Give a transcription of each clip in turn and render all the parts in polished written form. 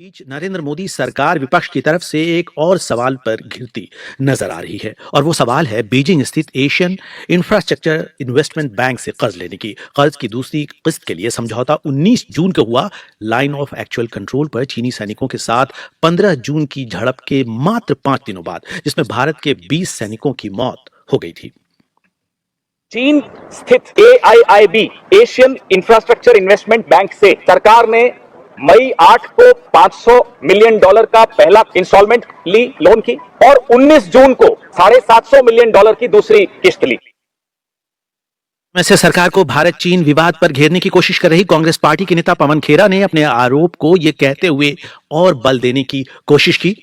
बीच नरेंद्र मोदी सरकार विपक्ष की तरफ से एक और सवाल पर घिरती नजर आ रही है और वो सवाल है बीजिंग स्थित एशियन इंफ्रास्ट्रक्चर इन्वेस्टमेंट बैंक से कर्ज लेने की। कर्ज की दूसरी किस्त के लिए समझौता 19 जून को हुआ। लाइन ऑफ एक्चुअल कंट्रोल पर चीनी सैनिकों के साथ 15 जून की झड़प के मात्र 5 दिनों बाद, जिसमें भारत के 20 सैनिकों की मौत हो गई थी। चीन स्थित AIIB Asian infrastructure investment bank से सरकार ने मई 8 को $500 मिलियन का पहला इंस्टॉलमेंट ली लोन की और 19 जून को $750 मिलियन की दूसरी किस्त ली। वैसे सरकार को भारत चीन विवाद पर घेरने की कोशिश कर रही कांग्रेस पार्टी के नेता पवन खेरा ने अपने आरोप को यह कहते हुए और बल देने की कोशिश की।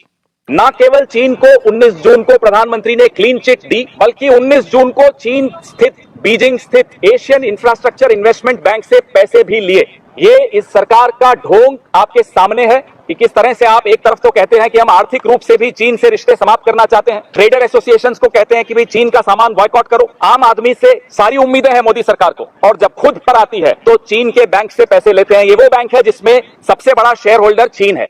न केवल चीन को 19 जून को प्रधानमंत्री ने क्लीन चिट दी, बल्कि 19 जून को चीन स्थित बीजिंग स्थित एशियन इंफ्रास्ट्रक्चर इन्वेस्टमेंट बैंक से पैसे भी लिए। ये इस सरकार का ढोंग आपके सामने है कि किस तरह से आप एक तरफ तो कहते हैं कि हम आर्थिक रूप से भी चीन से रिश्ते समाप्त करना चाहते हैं, ट्रेडर एसोसिएशंस को कहते हैं कि भाई चीन का सामान बॉयकॉट करो। आम आदमी से सारी उम्मीदें हैं मोदी सरकार को, और जब खुद पर आती है तो चीन के बैंक से पैसे लेते हैं। ये वो बैंक है जिसमें सबसे बड़ा शेयर होल्डर चीन है।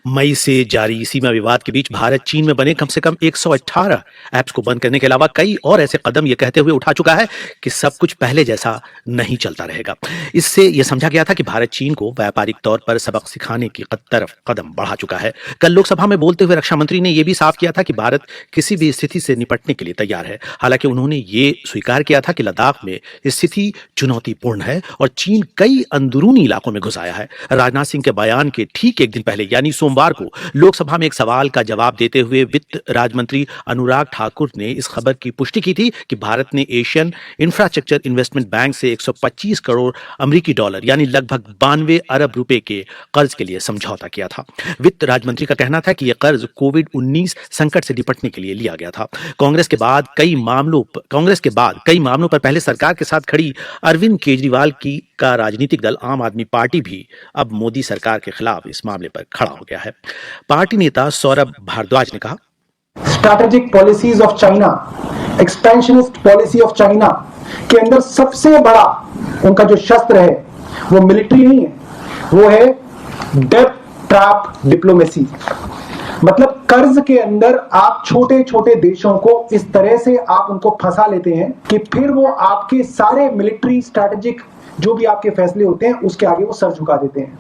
मई से जारी सीमा विवाद के बीच भारत चीन में बने कम से कम 118 ऐप्स को बंद करने के अलावा कई और ऐसे कदम यह कहते हुए उठा चुका है कि सब कुछ पहले जैसा नहीं चलता रहेगा। इससे यह समझा गया था कि भारत चीन को व्यापारिक तौर पर सबक सिखाने की तरफ कदम बढ़ा चुका है। कल लोकसभा में बोलते हुए रक्षा मंत्री ने यह भी साफ किया था कि भारत किसी भी स्थिति से निपटने के लिए तैयार है। हालांकि उन्होंने ये स्वीकार किया था कि लद्दाख में स्थिति चुनौतीपूर्ण है और चीन कई अंदरूनी इलाकों में घुस आया है। राजनाथ सिंह के बयान के ठीक एक दिन पहले यानी सोमवार को लोकसभा में एक सवाल का जवाब देते हुए वित्त राज्य मंत्री अनुराग ठाकुर ने इस खबर की पुष्टि की थी कि भारत ने एशियन इंफ्रास्ट्रक्चर इन्वेस्टमेंट बैंक से 125 करोड़ अमेरिकी डॉलर यानी लगभग 92 अरब रुपए के कर्ज के लिए समझौता किया था। वित्त राज्य मंत्री का कहना था कि यह कर्ज कोविड-19 संकट से निपटने के लिए लिया गया था। कांग्रेस के बाद कई मामलों पर पहले सरकार के साथ खड़ी अरविंद केजरीवाल का राजनीतिक दल आम आदमी पार्टी भी अब मोदी सरकार के खिलाफ इस मामले पर खड़ा हो गया है। पार्टी नेता सौरभ भारद्वाज ने कहा, strategic policies of China, expansionist policy of China के अंदर सबसे बड़ा उनका जो शस्त्र है वो मिलिट्री नहीं है, वो है डेब्ट ट्रैप डिप्लोमेसी। मतलब कर्ज के अंदर आप छोटे छोटे देशों को इस तरह से आप उनको फंसा लेते हैं कि फिर वो आपके सारे मिलिट्री स्ट्रैटेजिक जो भी आपके फैसले होते हैं उसके आगे वो सर झुका देते हैं।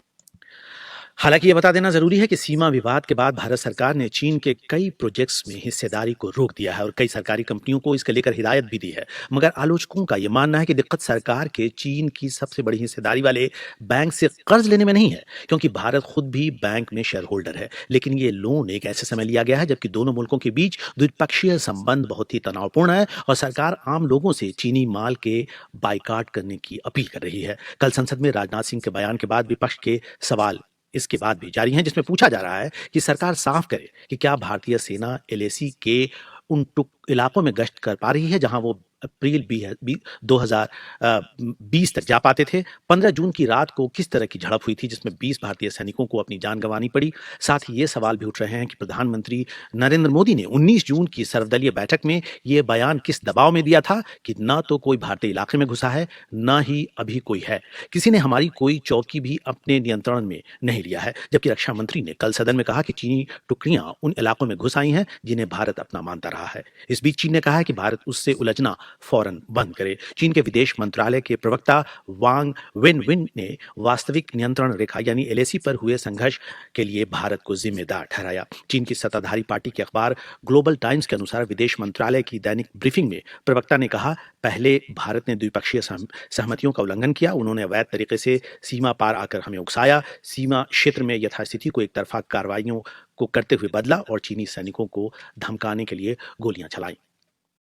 हालांकि यह बता देना जरूरी है कि सीमा विवाद के बाद भारत सरकार ने चीन के कई प्रोजेक्ट्स में हिस्सेदारी को रोक दिया है और कई सरकारी कंपनियों को इसके लेकर हिदायत भी दी है। मगर आलोचकों का यह मानना है कि दिक्कत सरकार के चीन की सबसे बड़ी हिस्सेदारी वाले बैंक से कर्ज लेने में नहीं है, क्योंकि भारत खुद भी बैंक में शेयर होल्डर है। लेकिन ये लोन एक ऐसे समय लिया गया है जबकि दोनों मुल्कों के बीच द्विपक्षीय संबंध बहुत ही तनावपूर्ण है और सरकार आम लोगों से चीनी माल के बाइकाट करने की अपील कर रही है। कल संसद में राजनाथ सिंह के बयान के बाद विपक्ष के सवाल इसके बाद भी जारी हैं, जिसमें पूछा जा रहा है कि सरकार साफ करे कि क्या भारतीय सेना LAC के उन इलाकों में गश्त कर पा रही है जहां वो अप्रैल 2020 तक जा पाते थे। 15 जून की रात को किस तरह की झड़प हुई थी जिसमें 20 भारतीय सैनिकों को अपनी जान गंवानी पड़ी। साथ ही ये सवाल भी उठ रहे हैं कि प्रधानमंत्री नरेंद्र मोदी ने 19 जून की सर्वदलीय बैठक में यह बयान किस दबाव में दिया था कि ना तो कोई भारतीय इलाके में घुसा है, ना ही अभी कोई है। किसी ने हमारी कोई चौकी भी अपने नियंत्रण में नहीं लिया है। जबकि रक्षा मंत्री ने कल सदन में कहा कि चीनी टुकड़ियां उन इलाकों में घुस आई हैं जिन्हें भारत अपना मानता रहा है। इस बीच चीन ने कहा है कि भारत उससे उलझना फौरन बंद करे। चीन के विदेश मंत्रालय के प्रवक्ता वांग वेनविन ने वास्तविक नियंत्रण रेखा यानी LAC पर हुए संघर्ष के लिए भारत को जिम्मेदार ठहराया। चीन की सत्ताधारी पार्टी के अखबार ग्लोबल टाइम्स के अनुसार विदेश मंत्रालय की दैनिक ब्रीफिंग में प्रवक्ता ने कहा, पहले भारत ने द्विपक्षीय सहमतियों का उल्लंघन किया। उन्होंने अवैध तरीके से सीमा पार आकर हमें उकसाया, सीमा क्षेत्र में यथास्थिति को एक तरफा कार्रवाइयों को करते हुए बदला और चीनी सैनिकों को धमकाने के लिए गोलियां चलाई।